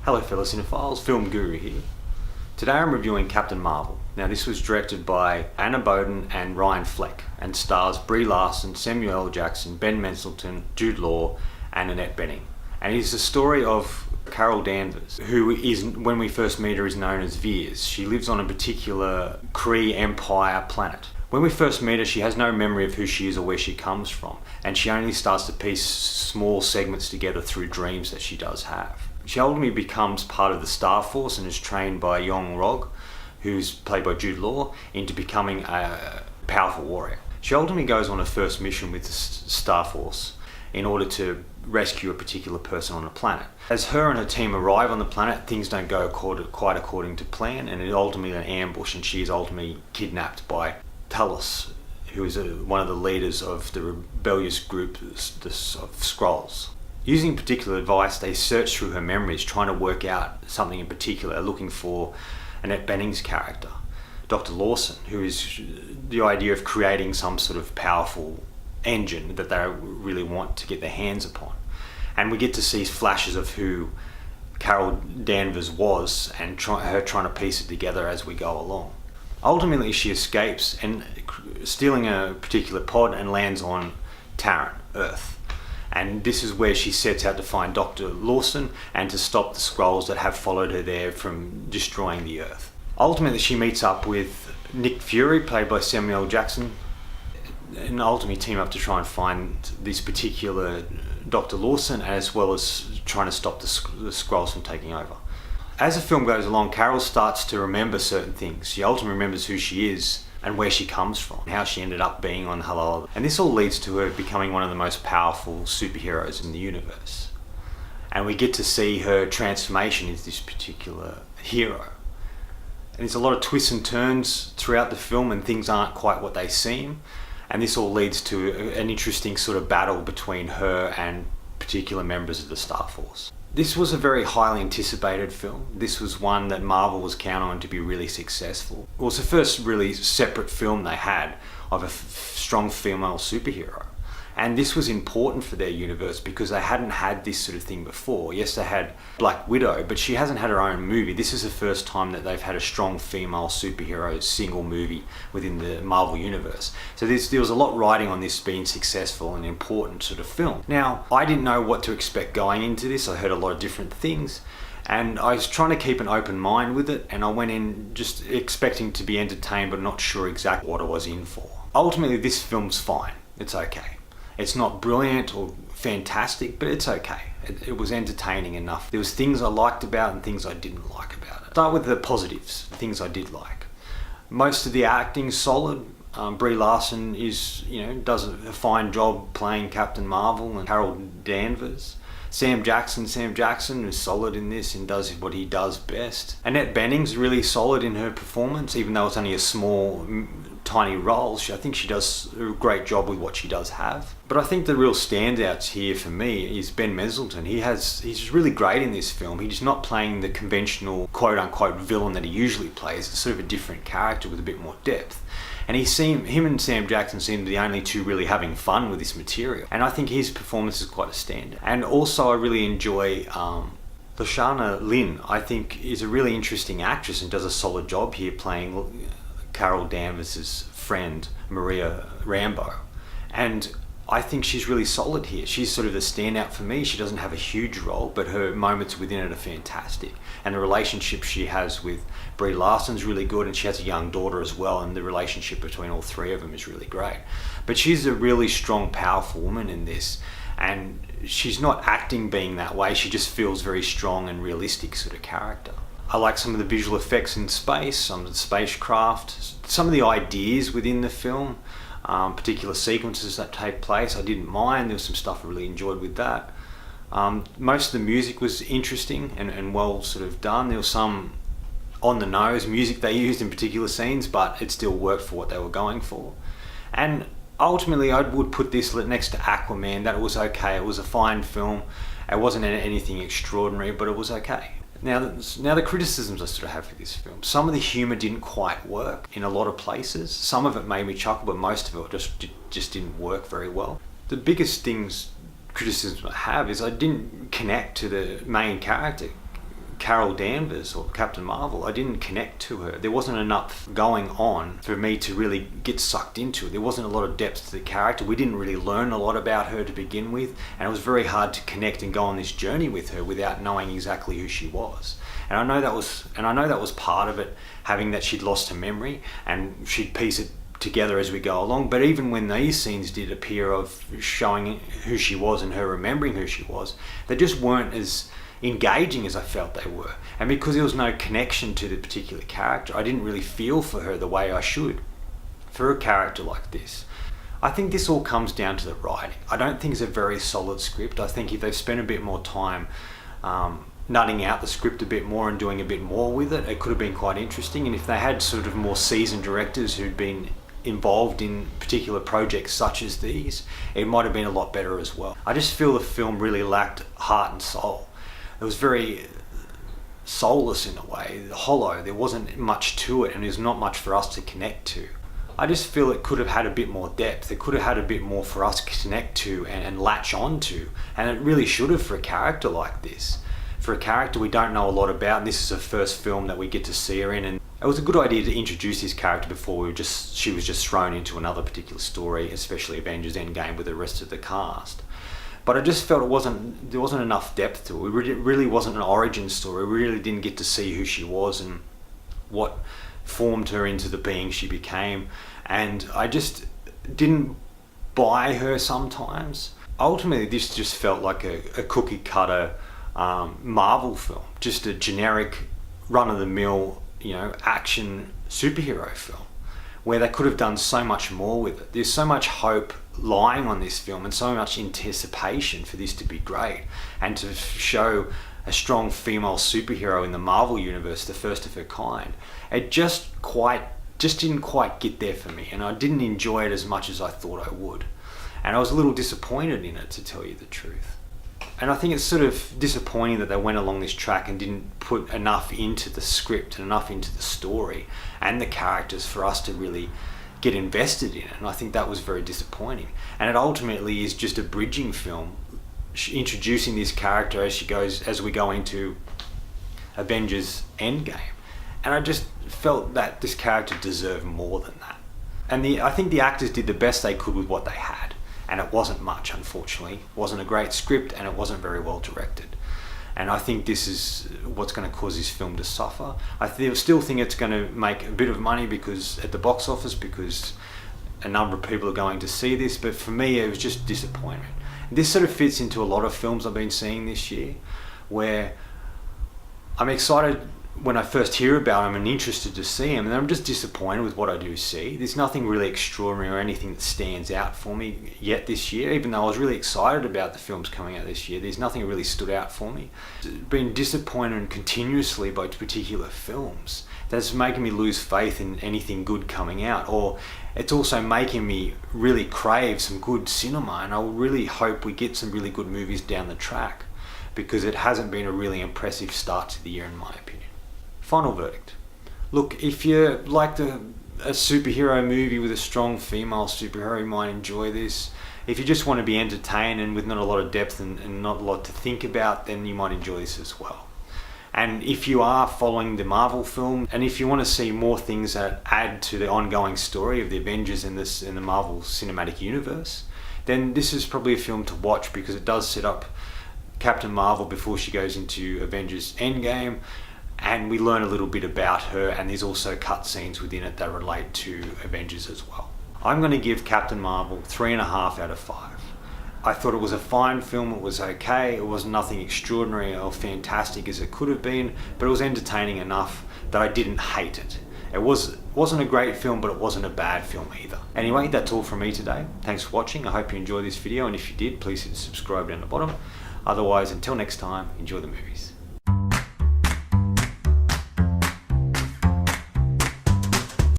Hello fellow cinephiles, Film Guru here. Today I'm reviewing Captain Marvel. Now this was directed by Anna Boden and Ryan Fleck and stars Brie Larson, Samuel L. Jackson, Ben Mendelsohn, Jude Law and Annette Bening. And it is the story of Carol Danvers, who is, when we first meet her, is known as Veers. She lives on a particular Kree Empire planet. When we first meet her, she has no memory of who she is or where she comes from, and she only starts to piece small segments together through dreams that she does have. She ultimately becomes part of the Star Force and is trained by Young Rog, who's played by Jude Law, into becoming a powerful warrior. She ultimately goes on a first mission with the Star Force in order to rescue a particular person on a planet. As her and her team arrive on the planet, things don't go quite according to plan, and it is ultimately an ambush, and she is ultimately kidnapped by Talos, who is one of the leaders of the rebellious group of Skrulls. Using particular advice, they search through her memories, trying to work out something in particular, looking for Annette Bening's character, Dr. Lawson, who is the idea of creating some sort of powerful engine that they really want to get their hands upon. And we get to see flashes of who Carol Danvers was and her trying to piece it together as we go along. Ultimately, she escapes and stealing a particular pod and lands on Terran, Earth. And this is where she sets out to find Dr. Lawson and to stop the Skrulls that have followed her there from destroying the Earth. Ultimately, she meets up with Nick Fury, played by Samuel L. Jackson, and ultimately team up to try and find this particular Dr. Lawson, as well as trying to stop the Skrulls from taking over. As the film goes along, Carol starts to remember certain things. She ultimately remembers who she is and where she comes from, how she ended up being on Halal. And this all leads to her becoming one of the most powerful superheroes in the universe. And we get to see her transformation into this particular hero. And there's a lot of twists and turns throughout the film, and things aren't quite what they seem. And this all leads to an interesting sort of battle between her and particular members of the Star Force. This was a very highly anticipated film. This was one that Marvel was counting on to be really successful. It was the first really separate film they had of a strong female superhero. And this was important for their universe because they hadn't had this sort of thing before. Yes, they had Black Widow, but she hasn't had her own movie. This is the first time that they've had a strong female superhero single movie within the Marvel universe. So there was a lot riding on this being successful and important sort of film. Now, I didn't know what to expect going into this. I heard a lot of different things, and I was trying to keep an open mind with it, and I went in just expecting to be entertained but not sure exactly what I was in for. Ultimately, this film's fine. It's okay. It's not brilliant or fantastic, but it's okay. It was entertaining enough. There was things I liked about and things I didn't like about it. Start with the positives, things I did like. Most of the acting's solid. Brie Larson does a fine job playing Captain Marvel, and Carol Danvers. Sam Jackson is solid in this and does what he does best. Annette Bening's really solid in her performance, even though it's only a small, tiny role. I think she does a great job with what she does have. But I think the real standouts here for me is Ben Mendelsohn. He's really great in this film. He's not playing the conventional quote-unquote villain that he usually plays. It's sort of a different character with a bit more depth. And him and Sam Jackson seem to be the only two really having fun with this material. And I think his performance is quite a standout. And also I really enjoy Lashana Lynn. I think is a really interesting actress and does a solid job here playing Carol Danvers' friend, Maria Rambeau. And I think she's really solid here. She's sort of the standout for me. She doesn't have a huge role, but her moments within it are fantastic. And the relationship she has with Brie Larson's really good, and she has a young daughter as well, and the relationship between all three of them is really great. But she's a really strong, powerful woman in this, and she's not acting being that way. She just feels very strong and realistic sort of character. I like some of the visual effects in space, some of the spacecraft, some of the ideas within the film. Particular sequences that take place I didn't mind. There was some stuff I really enjoyed with that. Most of the music was interesting and well sort of done. There was some on the nose music they used in particular scenes, but it still worked for what they were going for. And ultimately I would put this next to Aquaman. That it was okay. It was a fine film. It wasn't anything extraordinary, but it was okay. Now the criticisms I sort of have for this film. Some of the humour didn't quite work in a lot of places. Some of it made me chuckle, but most of it just didn't work very well. The biggest criticism I have is I didn't connect to the main character, Carol Danvers or Captain Marvel, I didn't connect to her. There wasn't enough going on for me to really get sucked into it. There wasn't a lot of depth to the character. We didn't really learn a lot about her to begin with, and it was very hard to connect and go on this journey with her without knowing exactly who she was. And I know that was part of it, having that she'd lost her memory and she'd piece it together as we go along. But even when these scenes did appear of showing who she was and her remembering who she was, they just weren't as engaging as I felt they were. And because there was no connection to the particular character, I didn't really feel for her the way I should for a character like this. I think this all comes down to the writing. I don't think it's a very solid script. I think if they've spent a bit more time nutting out the script a bit more and doing a bit more with it, it could have been quite interesting. And if they had sort of more seasoned directors who'd been involved in particular projects such as these, it might have been a lot better as well. I just feel the film really lacked heart and soul. It was very soulless in a way, hollow. There wasn't much to it, and there's not much for us to connect to. I just feel it could have had a bit more depth. It could have had a bit more for us to connect to and latch on to, and it really should have for a character like this. For a character we don't know a lot about, and this is the first film that we get to see her in, and it was a good idea to introduce this character before she was just thrown into another particular story, especially Avengers Endgame with the rest of the cast. But I just felt there wasn't enough depth to it. It really wasn't an origin story. We really didn't get to see who she was and what formed her into the being she became. And I just didn't buy her sometimes. Ultimately, this just felt like a cookie cutter Marvel film, just a generic run-of-the-mill, action superhero film, where they could have done so much more with it. There's so much hope lying on this film and so much anticipation for this to be great and to show a strong female superhero in the Marvel universe, the first of her kind. It just didn't quite get there for me, and I didn't enjoy it as much as I thought I would. And I was a little disappointed in it, to tell you the truth. And I think it's sort of disappointing that they went along this track and didn't put enough into the script and enough into the story and the characters for us to really get invested in it. And I think that was very disappointing. And it ultimately is just a bridging film, introducing this character as we go into Avengers Endgame. And I just felt that this character deserved more than that. And I think the actors did the best they could with what they had. And it wasn't much, unfortunately. It wasn't a great script, and it wasn't very well directed. And I think this is what's going to cause this film to suffer. I still think it's going to make a bit of money at the box office, because a number of people are going to see this. But for me, it was just disappointment. This sort of fits into a lot of films I've been seeing this year, where I'm excited when I first hear about them and interested to see them, and I'm just disappointed with what I do see. There's nothing really extraordinary or anything that stands out for me yet this year, even though I was really excited about the films coming out this year. There's nothing really stood out for me. Being disappointed continuously by particular films, that's making me lose faith in anything good coming out, or it's also making me really crave some good cinema, and I really hope we get some really good movies down the track, because it hasn't been a really impressive start to the year in my opinion. Final verdict. Look, if you like a superhero movie with a strong female superhero, you might enjoy this. If you just want to be entertained and with not a lot of depth and not a lot to think about, then you might enjoy this as well. And if you are following the Marvel film, and if you want to see more things that add to the ongoing story of the Avengers in the Marvel Cinematic Universe, then this is probably a film to watch, because it does set up Captain Marvel before she goes into Avengers Endgame, and we learn a little bit about her, and there's also cutscenes within it that relate to Avengers as well. I'm going to give Captain Marvel 3.5 out of 5. I thought it was a fine film. It was okay. It was nothing extraordinary or fantastic as it could have been, but it was entertaining enough that I didn't hate it. It wasn't a great film, but it wasn't a bad film either. Anyway, that's all from me today. Thanks for watching. I hope you enjoyed this video, and if you did, please hit subscribe down the bottom. Otherwise, until next time, enjoy the movies.